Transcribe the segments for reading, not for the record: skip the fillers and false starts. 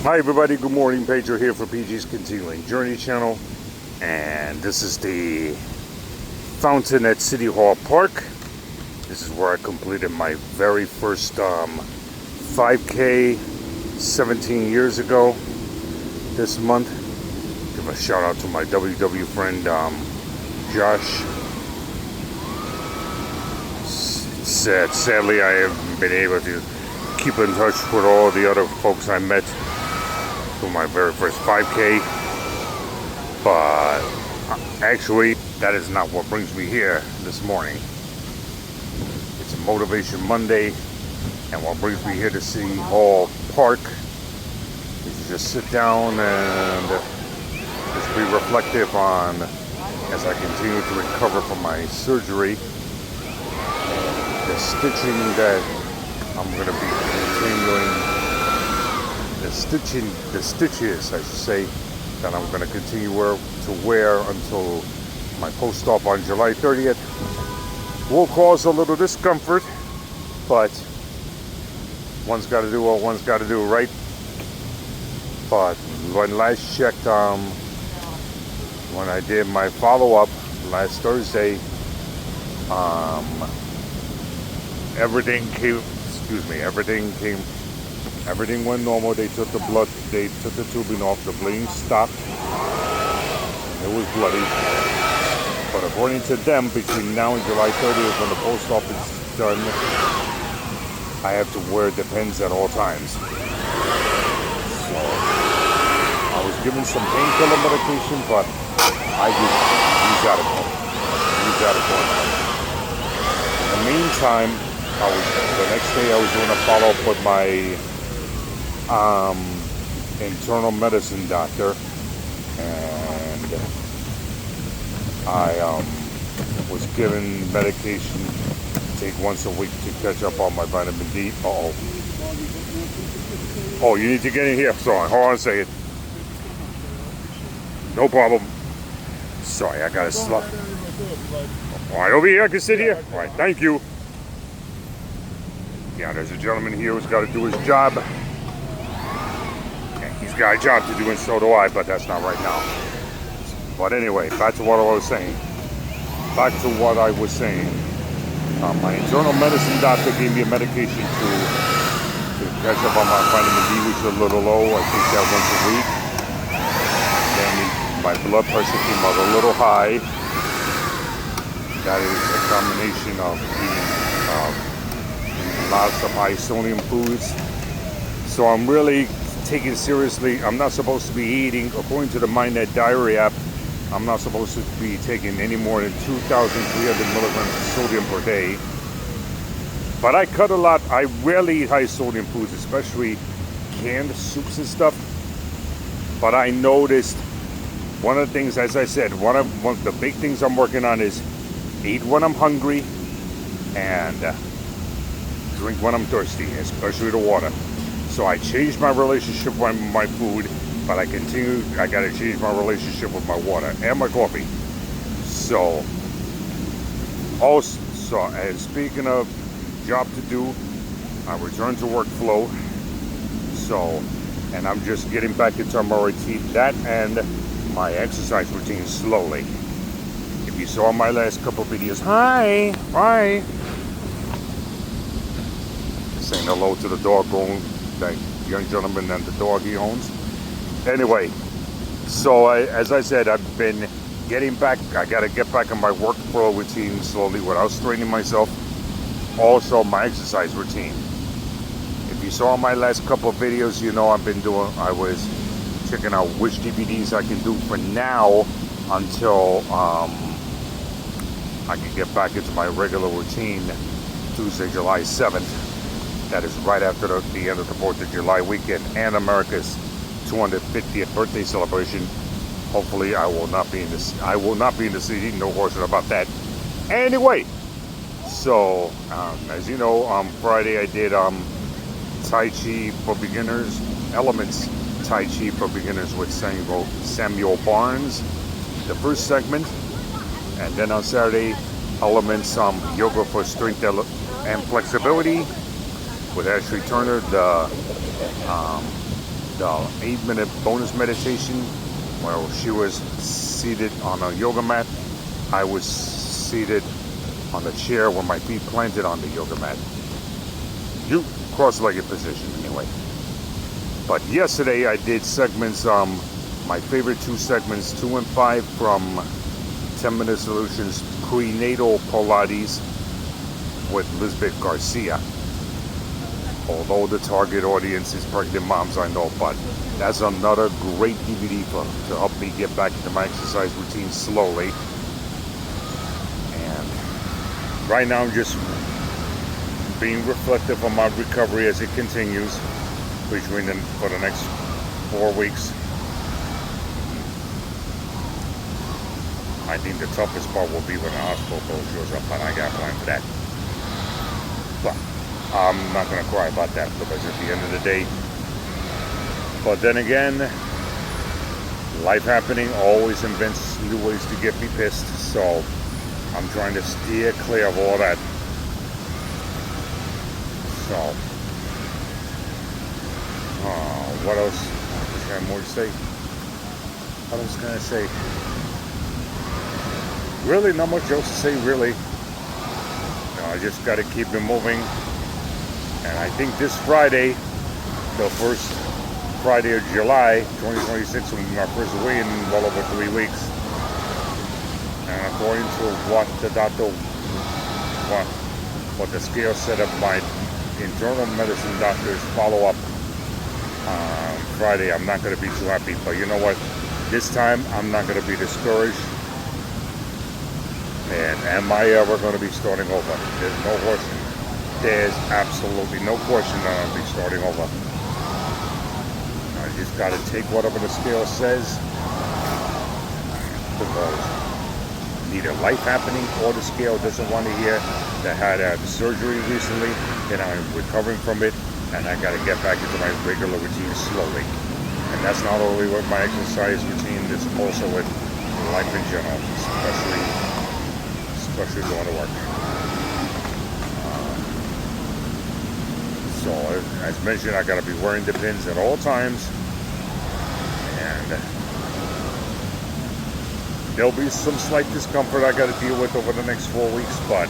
Hi everybody, good morning. Pedro here for PG's Continuing Journey channel, and this is the fountain at City Hall Park. This is where I completed my very first 5K 17 years ago this month. Give a shout out to my WW friend Josh. Sadly, I haven't been able to keep in touch with all the other folks I met for my very first 5K, but actually that is not what brings me here this morning. It's a Motivation Monday, and what brings me here to City Hall Park is to just sit down and just be reflective on, as I continue to recover from my surgery, the stitching that I'm going to be continuing, the stitches, I should say, that I'm going to continue to wear until my post-op on July 30th. Will cause a little discomfort, but one's got to do what one's got to do, right? But when last checked, when I did my follow-up last Thursday, everything went normal. They took the tubing off, the bleeding stopped. It was bloody. But according to them, between now and July 30th, when the post-op is done, I have to wear Depends at all times. So I was given some painkiller medication, but I use Adequate. In the meantime, the next day I was doing a follow-up with my internal medicine doctor, and I was given medication to take once a week to catch up on my vitamin D. Oh, you need to get in here. Sorry, hold on a second. No problem. Sorry, I gotta slap. All right, over here, I can sit here. All right, thank you. Yeah, there's a gentleman here who's got to do his job. And he's got a job to do, and so do I, but that's not right now. But anyway, back to what I was saying. My internal medicine doctor gave me a medication to catch up on my vitamin D, which is a little low. I take that once a week. Then my blood pressure came out a little high. That is a combination of eating lots of high sodium foods. So I'm really taking seriously. I'm not supposed to be eating, according to the MindNet Diary app, I'm not supposed to be taking any more than 2,300 milligrams of sodium per day. But I cut a lot. I rarely eat high sodium foods, especially canned soups and stuff. But I noticed one of the things, as I said, one of the big things I'm working on is eat when I'm hungry and drink when I'm thirsty, especially the water. So I changed my relationship with my food, but I gotta change my relationship with my water and my coffee. So, and speaking of job to do, I returned to work flow. So, and I'm just getting back into my routine, that and my exercise routine slowly. If you saw my last couple videos, hi. Saying hello to the dog owner, that young gentleman and the dog he owns. Anyway, so as I said, I've been getting back. I got to get back on my workflow routine slowly without straining myself. Also, my exercise routine. If you saw my last couple of videos, you know I was checking out which DVDs I can do for now until I can get back into my regular routine Tuesday, July 7th. That is right after the end of the 4th of July weekend and America's 250th birthday celebration. Hopefully, I will not be in the city. No question about that. Anyway, so as you know, on Friday I did Tai Chi for Beginners, Elements Tai Chi for Beginners with Samuel Barnes, the first segment, and then on Saturday, Elements Yoga for Strength and Flexibility with Ashley Turner, the the 8-minute bonus meditation where she was seated on a yoga mat. I was seated on the chair with my feet planted on the yoga mat. You cross-legged position anyway. But yesterday I did segments, my favorite 2 segments, 2 and 5 from 10 Minute Solutions Prenatal Pilates with Lisbeth Garcia. Although the target audience is pregnant moms, I know, but that's another great DVD to help me get back into my exercise routine slowly. And right now I'm just being reflective on my recovery as it continues for the next 4 weeks. I think the toughest part will be when the hospital bill shows up, and I got a plan for that. But I'm not going to cry about that because at the end of the day, but then again, life happening always invents new ways to get me pissed, so I'm trying to steer clear of all that. So, what else? I wish I had more to say. What else can I say? Really, not much else to say, really. I just got to keep it moving. And I think this Friday, the first Friday of July 2026, will be my first weigh in well over 3 weeks. And according to what the doctor, what the scale set up, my internal medicine doctor's follow up Friday, I'm not going to be too happy. But you know what? This time, I'm not going to be discouraged. And am I ever going to be starting over? There's no question. There's absolutely no question that I'll be starting over. I just got to take whatever the scale says, because either life happening or the scale doesn't want to hear that I had surgery recently and I'm recovering from it, and I got to get back into my regular routine slowly. And that's not only with my exercise routine, it's also with life in general, especially going to work. So, as mentioned, I got to be wearing the pins at all times, and there'll be some slight discomfort I got to deal with over the next 4 weeks, but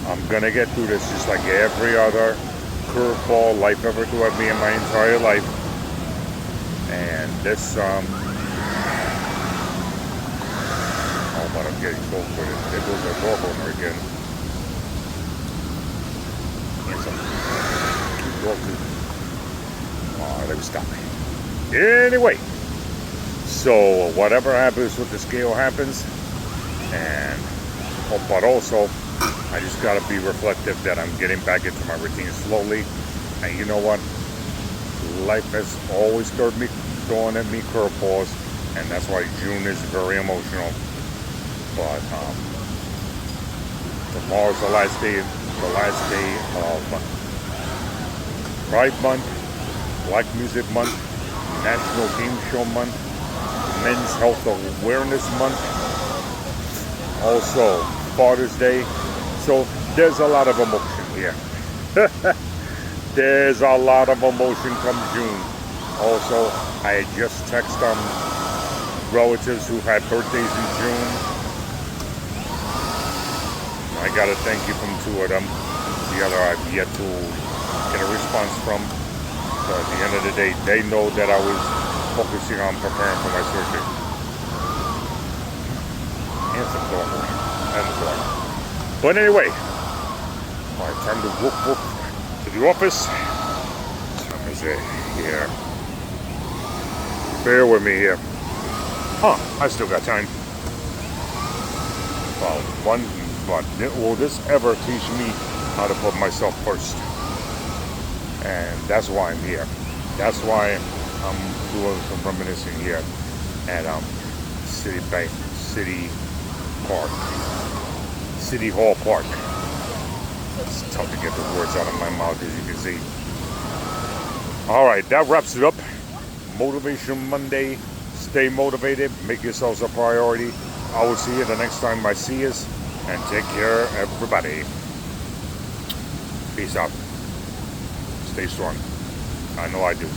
I'm gonna get through this just like every other curveball life ever threw at me in my entire life. And this, oh, but I'm getting close with it. There goes our dog owner again. Oh, let me stop. Anyway, so whatever happens with the scale happens, and but also I just gotta be reflective that I'm getting back into my routine slowly. And you know what? Life has always throwing at me curveballs, and that's why June is very emotional. But tomorrow's the last day of Pride Month, Black Music Month, National Game Show Month, Men's Health Awareness Month, also Father's Day. So there's a lot of emotion here. There's a lot of emotion come June. Also, I had just texted relatives who had birthdays in June. I got a thank you from 2 of them. The other I've yet to get a response from. So at the end of the day, they know that I was focusing on preparing for my surgery. And some dog. And the dog. But anyway, all right, time to whoop to the office. Time is it here? Bear with me here. I still got time. Well, will this ever teach me how to put myself first? And that's why I'm here. That's why I'm doing some reminiscing here at City Hall Park. It's tough to get the words out of my mouth, as you can see. All right, that wraps it up. Motivation Monday. Stay motivated. Make yourselves a priority. I will see you the next time I see us. And take care, everybody. Peace out. Stay strong. I know I do.